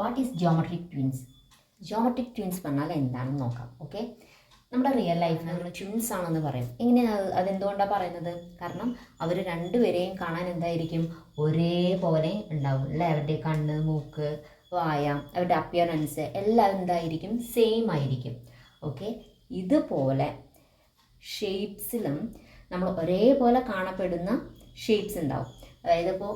What is geometric twins? Geometric twins പറഞ്ഞാൽ എന്താണെന്ന് നോക്കാം. ഓക്കെ, നമ്മുടെ റിയൽ ലൈഫിൽ നമ്മൾ ട്വിൻസ് ആണെന്ന് പറയും. എങ്ങനെയാണ് അതെന്തുകൊണ്ടാണ് പറയുന്നത്? കാരണം അവർ രണ്ടുപേരെയും കാണാൻ എന്തായിരിക്കും, ഒരേപോലെ ഉണ്ടാവും അല്ലേ? അവരുടെ കണ്ണ്, മൂക്ക്, വായ, അവരുടെ അപ്പിയറൻസ് എല്ലാം എന്തായിരിക്കും, സെയിം ആയിരിക്കും. ഓക്കെ, ഇതുപോലെ ഷേപ്സിലും നമ്മൾ ഒരേപോലെ കാണപ്പെടുന്ന ഷേപ്സ് ഉണ്ടാവും. അതായത് ഇപ്പോൾ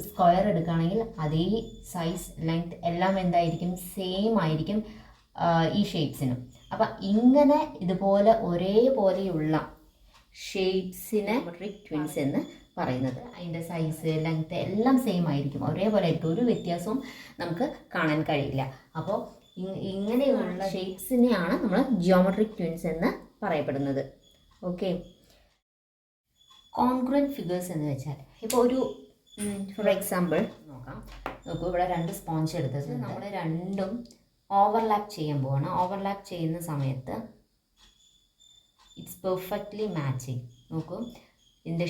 സ്ക്വയർ എടുക്കുകയാണെങ്കിൽ അതേ സൈസ്, ലെങ്ത് എല്ലാം എന്തായിരിക്കും, സെയിം ആയിരിക്കും ഈ ഷേപ്സിനും. അപ്പം ഇങ്ങനെ ഇതുപോലെ ഒരേപോലെയുള്ള ഷേപ്സിനെ ജിയോമെട്രിക് ട്വിൻസ് എന്ന് പറയുന്നത്. അതിൻ്റെ സൈസ്, ലെങ്ത് എല്ലാം സെയിം ആയിരിക്കും, ഒരേപോലെ ആയിരിക്കും, ഒരു വ്യത്യാസവും നമുക്ക് കാണാൻ കഴിയില്ല. അപ്പോൾ ഇങ്ങനെയുള്ള ഷേപ്സിനെയാണ് നമ്മൾ ജിയോമെട്രിക് ട്വിൻസ് എന്ന് പറയപ്പെടുന്നത്. ഓക്കെ, കോൺഗ്രുവൻറ്റ് ഫിഗേഴ്സ് എന്ന് വെച്ചാൽ ഇപ്പോൾ ഒരു ഫോർ എക്സാമ്പിൾ നോക്കാം. നോക്കൂ, ഇവിടെ രണ്ട് സ്പോഞ്ച് എടുത്തത് നമ്മൾ രണ്ടും ഓവർലാപ്പ് ചെയ്യാൻ പോവാണ്. ഓവർലാപ്പ് ചെയ്യുന്ന സമയത്ത് ഇറ്റ്സ് പെർഫെക്റ്റ്ലി മാച്ചിങ്. നോക്കൂ, ഇതിൻ്റെ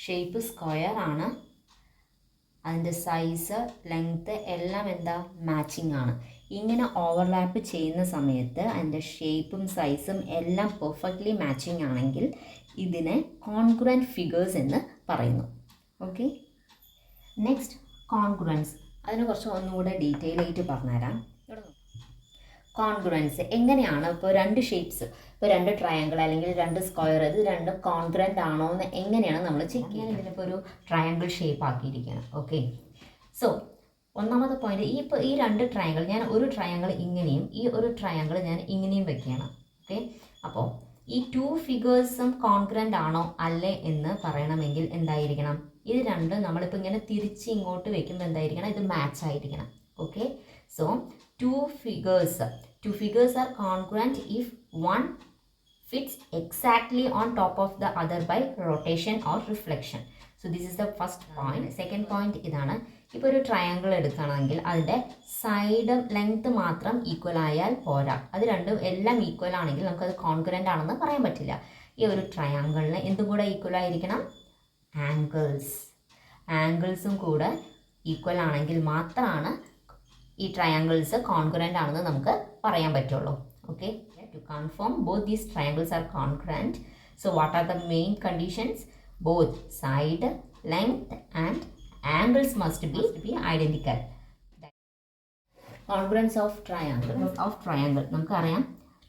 ഷേപ്പ് സ്ക്വയർ ആണ്, അതിൻ്റെ സൈസ്, ലെങ്ത്ത് എല്ലാം എന്താ, മാച്ചിങ് ആണ്. ഇങ്ങനെ ഓവർലാപ്പ് ചെയ്യുന്ന സമയത്ത് അതിൻ്റെ ഷേപ്പും സൈസും എല്ലാം പെർഫെക്റ്റ്ലി മാച്ചിങ് ആണെങ്കിൽ ഇതിനെ കോൺഗ്രുവൻറ്റ് ഫിഗേഴ്സ് എന്ന് പറയുന്നു. Okay, next congruence. അതിനെ കുറിച്ച് ഒന്നുകൂടെ ഡീറ്റെയിൽ ആയിട്ട് പറഞ്ഞുതരാം. കോൺഗ്രുവൻസ് എങ്ങനെയാണ്, ഇപ്പോൾ രണ്ട് ഷേപ്സ്, ഇപ്പോൾ രണ്ട് ട്രയാങ്കിൾ അല്ലെങ്കിൽ രണ്ട് സ്ക്വയർ, ഇത് രണ്ടും കോൺഗ്രുവൻ്റ് ആണോ എന്ന് എങ്ങനെയാണ് നമ്മൾ ചെക്ക് ചെയ്യുന്നത്? ഇതിനിപ്പോൾ ഒരു ട്രയാങ്കിൾ ഷേപ്പ് ആക്കിയിരിക്കുകയാണ്. ഓക്കെ, സോ ഒന്നാമത്തെ പോയിന്റ്, ഈ രണ്ട് ട്രയാങ്കിൾ, ഞാൻ ഒരു ട്രയാങ്കിൾ ഇങ്ങനെയും ഈ ഒരു ട്രയാങ്കിൾ ഞാൻ ഇങ്ങനെയും വെക്കുകയാണ്. ഓക്കെ, അപ്പോൾ ഈ ടു ഫിഗേഴ്സും കോൺഗ്രുവൻ്റ് ആണോ അല്ലേ എന്ന് പറയണമെങ്കിൽ എന്തായിരിക്കണം, ഇത് രണ്ടും നമ്മളിപ്പോൾ ഇങ്ങനെ തിരിച്ച് ഇങ്ങോട്ട് വെക്കുമ്പോൾ എന്തായിരിക്കണം, ഇത് മാച്ച് ആയിരിക്കണം. Okay, so two figures are congruent if one fits exactly on top of the other by rotation or reflection. So this is the first point. Second point ഇതാണ്, ഇപ്പോൾ ഒരു ട്രയാങ്കിൾ എടുക്കുകയാണെങ്കിൽ അതിൻ്റെ സൈഡ് ലെങ്ത് മാത്രം equal ആയാൽ പോരാ, അത് രണ്ടും എല്ലാം ഈക്വൽ ആണെങ്കിൽ നമുക്കത് കോൺഗ്രുവൻ്റ് ആണെന്ന് പറയാൻ പറ്റില്ല. ഈ ഒരു ട്രയാങ്കിളിന് എന്തും കൂടെ ഈക്വൽ ആയിരിക്കണം, ആംഗിൾസും കൂടെ ഈക്വൽ ആണെങ്കിൽ മാത്രമാണ് ഈ ട്രയാങ്കിൾസ് കോൺഗ്രുവൻ്റ് ആണെന്ന് നമുക്ക് പറയാൻ പറ്റുള്ളൂ. Okay, to confirm both these triangles are congruent, so what are the main conditions? Both side, length and angles must be identical. Congruence of triangle. നമുക്കറിയാം,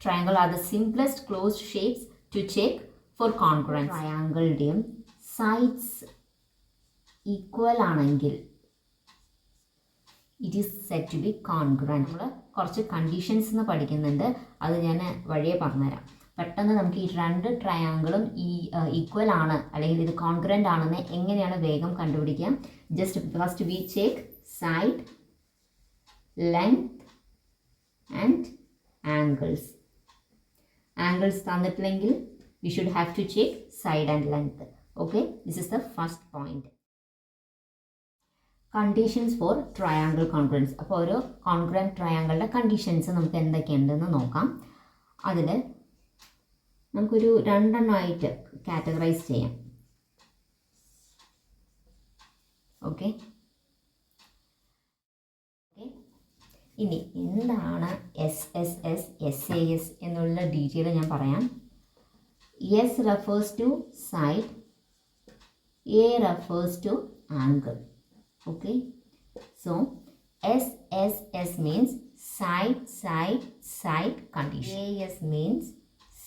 triangle are the simplest closed shapes to check for congruence. ട്രയാങ്കിളുടെയും sides equal ആണെങ്കിൽ it is set to be congruent. നമ്മൾ കുറച്ച് conditions എന്ന് പഠിക്കുന്നുണ്ട്, അത് ഞാൻ വഴിയെ പറഞ്ഞുതരാം. പെട്ടെന്ന് നമുക്ക് ഈ രണ്ട് ട്രയാങ്കിളും ഈക്വൽ ആണ് അല്ലെങ്കിൽ ഇത് കോൺഗ്രുവൻ്റ് ആണെന്ന് എങ്ങനെയാണ് വേഗം കണ്ടുപിടിക്കാം? Just first we check side, length and angles തന്നിട്ടില്ലെങ്കിൽ we should have to check side and length. Okay, this is the first point. Conditions for triangle congruence. അപ്പോൾ ഓരോ കോൺഗ്രുവൻ്റ് ട്രയാങ്കിളുടെ കണ്ടീഷൻസ് നമുക്ക് എന്തൊക്കെയുണ്ടെന്ന് നോക്കാം. അതിൽ നമുക്കൊരു രണ്ടെണ്ണമായിട്ട് കാറ്റഗറൈസ് ചെയ്യാം. ഓക്കെ, ഇനി എന്താണ് SSS, SAS എന്നുള്ള ഡീറ്റെയിൽ ഞാൻ പറയാം. S refers to side, A refers to angle. Okay, so SSS means side condition. AS means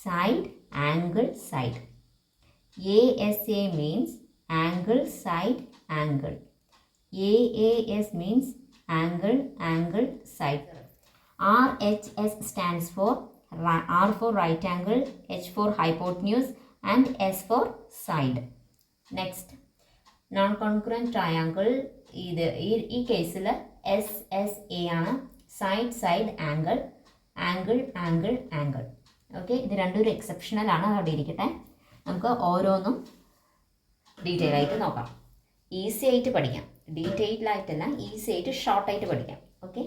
side, angle, side. ASA means angle, side, angle. AAS means angle, side. RHS stands for R for right angle, H for hypotenuse and S for side. Next, non-congruent triangle, ഈ കേസിൽ SSA ആണ്, side, angle. Okay, ഇത് രണ്ടും ഒരു exceptional ആണ്, അവിടെ ഇരിക്കട്ടെ. നമുക്ക് ഓരോന്നും ഡീറ്റെയിൽ ആയിട്ട് നോക്കാം. ഈസി ആയിട്ട് പഠിക്കാം, ഡീറ്റെയിൽഡ് ആയിട്ടല്ല, ഈസി ആയിട്ട് ഷോർട്ടായിട്ട് പഠിക്കാം. ഓക്കെ.